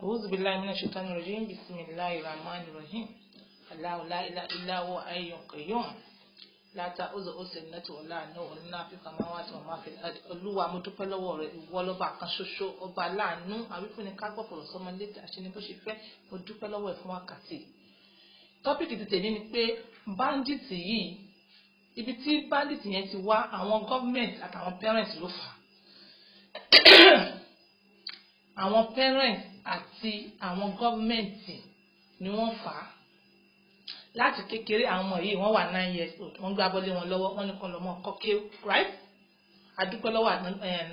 أعوذ بالله من الشيطان الرجيم بسم الله الرحمن الرحيم الله لا إله إلا هو حي قيوم لا تأخذه سنة ولا نوم له في السماوات وما في الأرض. Olúwa mo dúpẹ́ lọ́wọ́ rẹ, ìwọ lọ́ba kan ṣoṣo, ọba láàánú, àwífúnni ká gbọ́ fọ̀rọ̀ sọ́mọ létí àṣẹ bó ṣe fẹ́. Mo dúpẹ́ lọ́wọ́ ẹ̀ fún wákàtí. Tọ́pìkì ti tèmi ni pé bandits yìí, ibi tí bandits yẹn ti wá, àwọn government àtàwọn parents ló fà á. Àwọn parents àti àwọn gọ́ọ̀mẹ̀ntì ni wọ́n fà á. Láti kékeré àwọn ọmọ yìí wọ́n wà 9 years old, wọ́n gbá bọ́lé wọn lọ́wọ́, wọ́n ní kọ́ lọ́mọ kọ́kẹ́, right? Adúpẹ́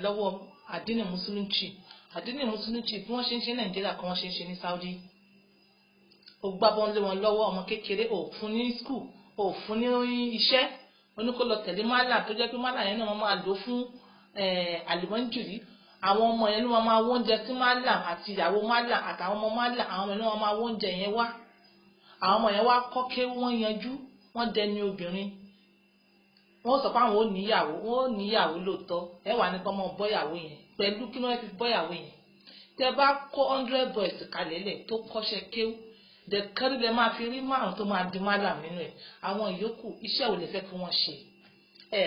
lọ́wọ́ àdínì Muslim chief. Àdínì Muslim chief bí wọ́n ṣe ń ṣe Nàìjíríà kan wọ́n ṣe ń ṣe ní Saudi. Ó gbá bọ́lé wọn lọ́wọ́ ọmọ kékeré, ò fún ní school, ò fún ní iṣẹ́, oníkó lọ tẹ̀lé málà tó jẹ́ pé málà yẹn náà máa lò fún àlùmọ́njùrí. Àwọn ọmọ yẹn ló máa wọ oúnjẹ sí málà àti ìyàwó málà àtàwọn ọmọ málà, àwọn yẹn ló máa wọ oúnjẹ yẹn wá. Àwọn ọmọ yẹn wá kọ́kẹ́, wọ́n yanjú, wọ́n dẹni obìnrin. Wọ́n sọ pé àwọn ò níyàwó lóòótọ́, ẹ wà ní kọ́ mọ́ bọ́yàwó yẹn pẹ̀lú kí wọ́n fi bọ́yàwó yẹn. Tẹ́ bá kó 100 boys kalẹ̀ lẹ̀ tó kọ́ṣẹ́ kéwú, dẹ̀kẹ́rì lẹ máa fi rí 5 tó máa di málà nínú ẹ̀. Àwọn ìyókù iṣẹ́ ò lè fẹ́ kí wọ́n ṣe.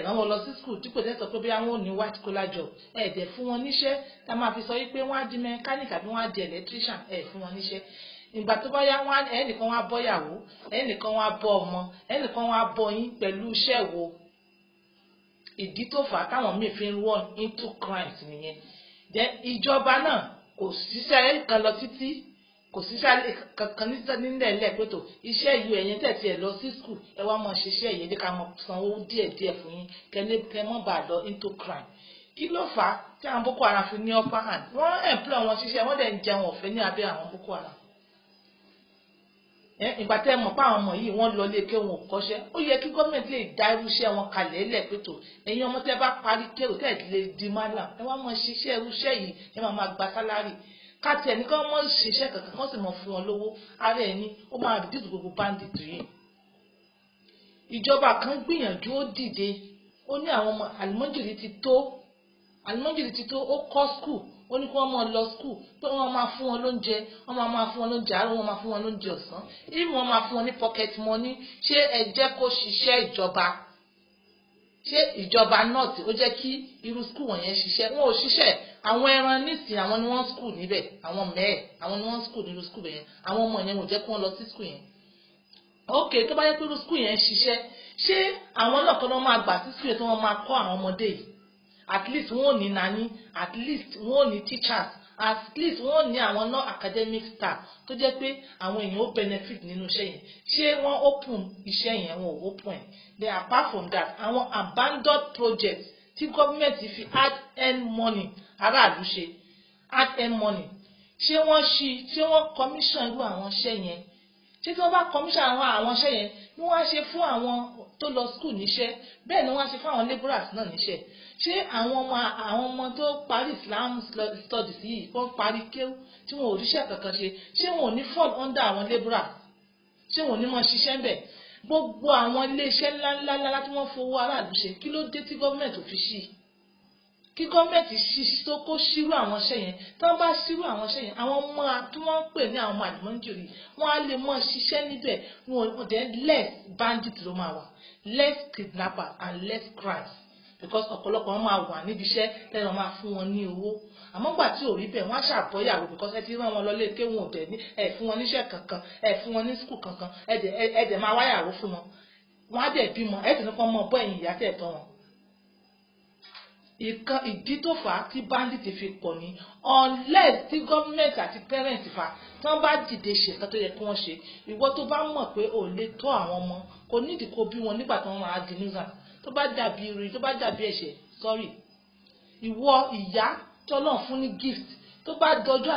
Rán wọn lọ sí school dípò tẹ́ sọ pé bí àwọn ò ní white collar job, dẹ̀ fún wọn níṣẹ́ tá máa fi sọ wípé wọ́n á di mechanic àbí wọ́n á di electrician, fún wọn níṣẹ́. Ìgbà tó bá yá ẹnìkan wá bọ́yàwó, ẹnìkan wá bọ́ ọmọ, ẹnìkan wá bọ́ yín pẹ̀lú iṣẹ́ wo. Ìdí tó fà á táwọn míì fi ń run into crimes nìyẹn. Ìjọba náà kò ṣiṣẹ́ kan lọ títí, kò síṣẹ́ kankan nílẹ̀ ilẹ̀ pé tó iṣẹ́ yìí ẹ̀yẹn tẹ̀sí ẹ̀ lọ sí school, ẹ wá mọ̀ ṣiṣẹ́ yìí ká mọ̀ sanwó díẹ̀díẹ̀ fún yín kẹ́ mọ́ bá lọ into crime. Kí ló fà á tí àwọn Boko Haram fi ní upper hand? Wọ́n employ wọn ṣiṣẹ́, wọ́n dẹ̀ ń jẹun ọ̀fẹ́ ní abẹ́ àwọn Boko Haram. Ìgbà tẹ́ mọ̀ pé àwọn ọmọ yìí wọ́n lọ lé ké wọn ò kọ́ṣẹ́, ó yẹ kí gọ́ọ̀mẹ̀ntì lè dá irúṣẹ́ wọn kalẹ̀ lẹ̀ pé tó ẹ̀yin ọmọ tẹ́ bá parí kéwò tẹ́ lè di málà, ẹ wá mọ̀ ṣiṣẹ́ irúṣẹ́ yìí, ẹ máa gba sálárì. Káti ẹni kan mọ́ ṣiṣẹ́ kankan kan sì mọ̀ fún wọn lówó, ara ẹni ó máa reduce gbogbo bandit yìí. Ìjọba kan gbìyànjú, ó dìde, ó ní àwọn ọmọ àlùmọ́jìrì ti tó, ó kọ́ school, ó ní kí wọ́n máa lọ school, pé wọ́n máa fún wọn lóúnjẹ, wọ́n máa fún wọn lóúnjẹ àárọ̀, wọ́n máa fún wọn lóúnjẹ ọ̀sán, even wọ́n máa fún wọn ní pocket money. Ṣé ẹ jẹ́ kó ṣiṣẹ́ ìjọba? Ṣé ìjọba north ó jẹ́ kí irú school wọ̀nyẹn ṣiṣẹ́? Wọn ò ṣiṣẹ́. Àwọn ẹran nísìn àwọn ni wọ́n school níbẹ̀, àwọn mẹ́ẹ̀ àwọn ni wọ́n school nínú school yẹn, àwọn ọmọ yẹn ò jẹ́ kí wọ́n lọ sí school yẹn. Ok, tó bá yẹ pé irú school yẹn ṣiṣẹ́, ṣé àwọn náà kọ́ ló máa gbà sí school yẹn tí wọ́n máa kọ́ àwọn ọmọdé yìí? At least wọ́n ò ní nani, at least wọ́n ò ní teachers, at least wọ́n ò ní àwọn non-academic staff tó jẹ́ pé àwọn èèyàn ó benefit nínú iṣẹ́ yẹn. Ṣé wọ́n open iṣẹ́ yẹn? Wọn ò open ẹ̀. Then apart from that, àwọn abandoned projects tí gọ́ọ̀mẹ̀ntì fi hard-earned money aráàlú ṣe, hard-earned money, ṣé wọ́n commission irú àwọn iṣẹ́ yẹn? Ṣé tí wọ́n bá commission àwọn iṣẹ́ yẹn ni wọ́n á ṣe fún àwọn tó lọ school níṣẹ́, bẹ́ẹ̀ ni wọ́n á ṣe fún àwọn labourers náà níṣẹ́? Ṣé àwọn ọmọ tó parí Islam studies yìí wọ́n parí kéwú tí wọn ò ríṣẹ́ kankan ṣe, ṣé wọn ò ní fall under àwọn labourers? Ṣé wọn ò ní mọ̀ ṣiṣẹ́ ń bẹ̀? Gbogbo àwọn iléeṣẹ́ ńláńlá tí wọ́n fowó aráàlú ṣe, kí ló dé tí gọ́ọ̀mẹ̀ntì ò fi ṣí? Kí gọ́ọ̀mẹ̀ntì tó kó ṣírú àwọn iṣẹ́ yẹn, tí wọ́n bá ṣírú àwọn iṣẹ́ yẹn, àwọn ọmọ tí wọ́n ń pè ní àwọn ọmọ àlùmọ́jìrì, wọ́n á lè mọ̀ ṣiṣẹ́ níbẹ̀. Wọ́n dẹ̀ less bandit ló máa wà, less kidnappers and less crimes, because ọ̀pọ̀lọpọ̀ wọn máa wà níbi iṣẹ́ lẹ́nu máa fún wọn ní owó. Àmọ́ gbà tí ò rí bẹ́ẹ̀, wọ́n á ṣàbọ̀yàwó because ẹ ti rán wọn lọ lé ké wọn ò dẹ̀ ní fún wọn níṣẹ́ kankan, fún wọn ní school kankan, ẹ dẹ̀ máa wáyàwó fún wọn. Wọ́n á dẹ̀ bímọ, ẹ sì ní kọ́ mọ́ bọ́ ẹ̀yìn ìyá tẹ̀ tọ́ wọn. Ìdí tó fà á tí bandit fi pọ̀ ní unless tí government àti parents fà tí wọ́n bá dìde ṣe nǹkan tó yẹ kí wọ́n ṣe. Ìwọ tó bá mọ̀ pé ò lè tọ́ àwọn ọmọ, kò nídìí kó bí wọn nígbà tí wọ́n máa di nuisance. Tó bá dàbí rí, tó bá dàbí ẹ̀ṣẹ̀, sorry. Ìwọ ìyá tí Ọlọ́run fún ní gift, tó bá dọjọ́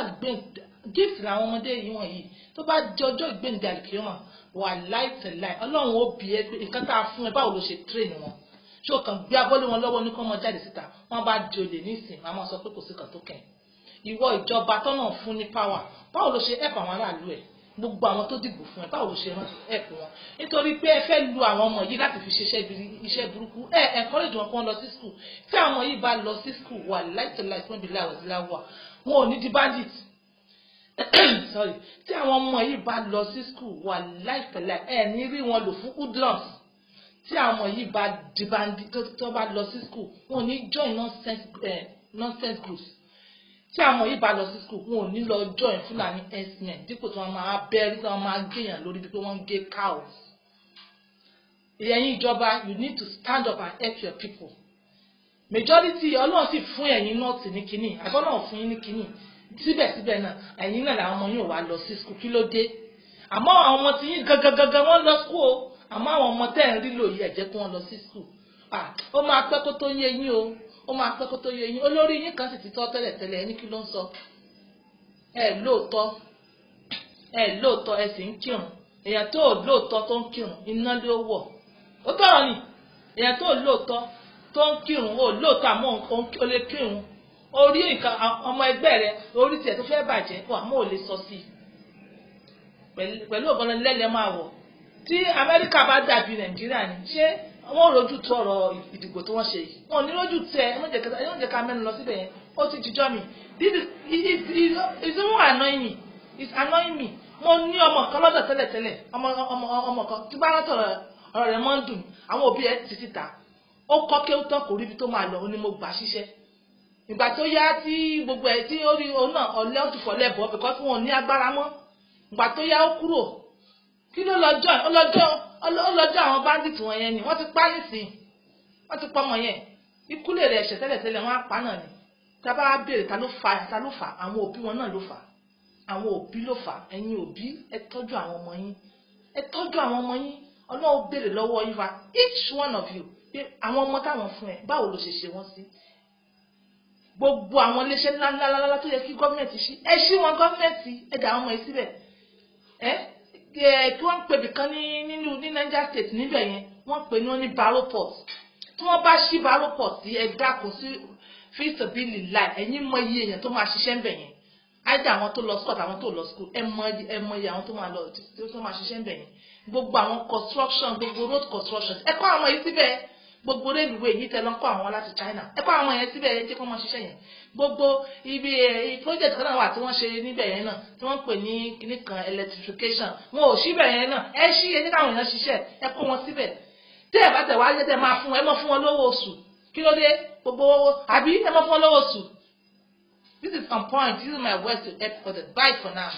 gift làwọn ọmọdé yìí wọ̀nyí, tó bá dọjọ́ ìgbéǹde àlùkìyámà, wà láìtẹ̀láì Ọlọ́run ó bi ẹ́ pé nǹkan tá a fún ẹ báwo ló ṣe train wọn? Ṣé o kàn gbé abọ́lé wọn lọ́wọ́ ní kọ́ mọ jáde síta, wọ́n bá di olè nísìn, wọ́n á máa sọ pé kò sí kan tó kẹ̀. Ìwọ ìjọba tọ́nà fún ní power, báwo ló ṣe help àwọn aráàlú ẹ̀? Gbogbo àwọn tó dìbò fún ẹ, báwo ló ṣe help wọn? Nítorí pé ẹ fẹ́ lu àwọn ọmọ yìí láti fi ṣiṣẹ́ iṣẹ́ burúkú, encourage wọn kí wọ́n lọ sí school. Tí àwọn yìí bá lọ sí school, wà láìtẹ̀láì fún ibi láwọ̀ wọn ò ní di bandit. sorry tí àwọn ọmọ yìí bá lọ sí school wà láìpẹ́lẹ́ ẹ̀ ní rí wọn lò fún hoodlums tí àwọn ọmọ yìí bá dìbàndì tó bá lọ sí school wọn ò ní join nonsense groups tí àwọn ọmọ yìí bá lọ sí school wọn ò ní lọ join Fúlàní herdsmen dípò tí wọ́n máa bẹ́rí tí wọ́n máa gèèyàn lórí bí pé wọ́n ń gé cows. ẹ̀yin ìjọba you need to stand up and help your people. majority ọlọ́run sì fún ẹ̀yin nọ́ọ̀tì ní kínní àbọ̀lọ́run fún yín ní kínní síbẹ̀síbẹ̀ náà ẹ̀yin náà làwọn ọmọ yóò wá lọ sí school kí ló dé àmọ́ àwọn ọmọ tí yín gangan wọ́n lọ school o àmọ́ àwọn ọmọ tẹ́ ẹ̀ ń rí lò yìí ẹ jẹ́ kí wọ́n lọ sí school ó máa pẹ́ kó tó yé yín o ó máa pẹ́ kó tó yé yín olórí yín kan sì ti tọ́ tẹ́lẹ̀tẹ́lẹ̀ ẹni kí ló ń sọ ẹ lóòótọ́ ẹ sì ń kírun èèyàn tó lóòótọ́ tó ń kírun iná ló wọ̀ ó tọ̀rọ̀ ni èèyàn tó lóòótọ́ tó ń kírun ó lóòótọ́ àmọ́ ó lè kírun orí nǹkan ọmọ ẹgbẹ́ rẹ orí tiẹ̀ tó fẹ́ bàjẹ́ àmọ́ ò lè sọ sí i pẹ̀lú ọ̀gọ́n lẹ́lẹ́ máa wọ̀ tí Amẹ́ríkà bá dàbí Nàìjíríà ni ṣé wọ́n rojú tó ọ̀rọ̀ ìdìbò tí wọ́n ṣe yìí wọn ò ní rojú tẹ ẹ jẹ́ ká mẹ́nu lọ síbẹ̀ yẹn ó ti jíjọ́ mi it's even annoying me it's annoying me mo ní ọmọ kan lọ́dọ̀ tẹ́lẹ̀tẹ́lẹ̀ ọmọ kan tí bá rántọ̀ ọ̀rọ̀ rẹ̀ máa ń dùn àwọn òbí ẹ̀ ti síta ó kọ́ kéwú tán kò rí ibi tó máa lọ ó ní mo gbà ṣiṣẹ́ ìgbà tó yá tí gbogbo ẹ̀ tí ó rí òun náà ọ̀lẹ́ ó ti fọ̀lẹ́ bọ̀ because wọn ò ní agbára mọ́ ìgbà tó yá ó kúrò kí ló lọ́jọ́ àwọn bandit wọn yẹn ni wọ́n ti pa nísìn wọ́n ti pa ọmọ yẹn ikú lè rẹ̀ ẹ̀ṣẹ̀ tẹ́lẹ̀tẹ́lẹ̀ wọ́n á pa náà ni tá a bá béèrè ta ló fà àwọn òbí wọn náà ló fà àwọn òbí ló fà ẹ̀yin òbí ẹ tọ́jú àwọn ọmọ yín Ọlọ́run béèrè lọ́wọ́ yín wa each one of you pé àwọn ọmọ táwọn fún ẹ báwo ló ṣe wọ́n sí gbogbo àwọn iléeṣẹ́ ńláńlá tó yẹ kí gọ́ọ̀mẹ̀ntì ṣí ẹ ṣí wọn gọ́ọ̀mẹ̀ntì ẹ dà àwọn ọmọ yìí síbẹ̀ kí wọ́n pè bìkan ní Niger State níbẹ̀ yẹn wọ́n pè ní wọ́n ní barrow port tí wọ́n bá ṣí barrow port sí ẹ dákun sí feasibility láì ẹ̀yin mọ iye èèyàn tó máa ṣiṣẹ́ ń bẹ̀ yẹn ájà àwọn tó lọ school àtàwọn tó lọ school ẹ mọ iye àwọn tó máa lọ tó máa ṣiṣẹ́ ń bẹ̀ yẹn gbogbo àwọn construction gbogbo road construction ẹ kọ́ àwọn yìí síbẹ̀ gbogbo railway yìí tẹ lọ kọ́ àwọn láti China ẹ kọ́ àwọn yẹn síbẹ̀ yẹn jẹ́ kó máa ṣiṣẹ́ yẹn gbogbo ibi project kan náà wà tí wọ́n ṣe níbẹ̀ yẹn náà tí wọ́n pè ní kíní kan electrification wọn ò síbẹ̀ yẹn náà ẹ ṣí ẹ ní káwọn èèyàn ṣiṣẹ́ ẹ kó wọn síbẹ̀ tẹ́ ẹ bá tẹ̀ wá jẹ́ tẹ́ máa fún ẹ mọ́ fún wọn lówó oṣù kí ló dé gbogbo àbí ẹ mọ́ fún wọn lówó oṣù. This is on point. This is my words to help others. Bye for now.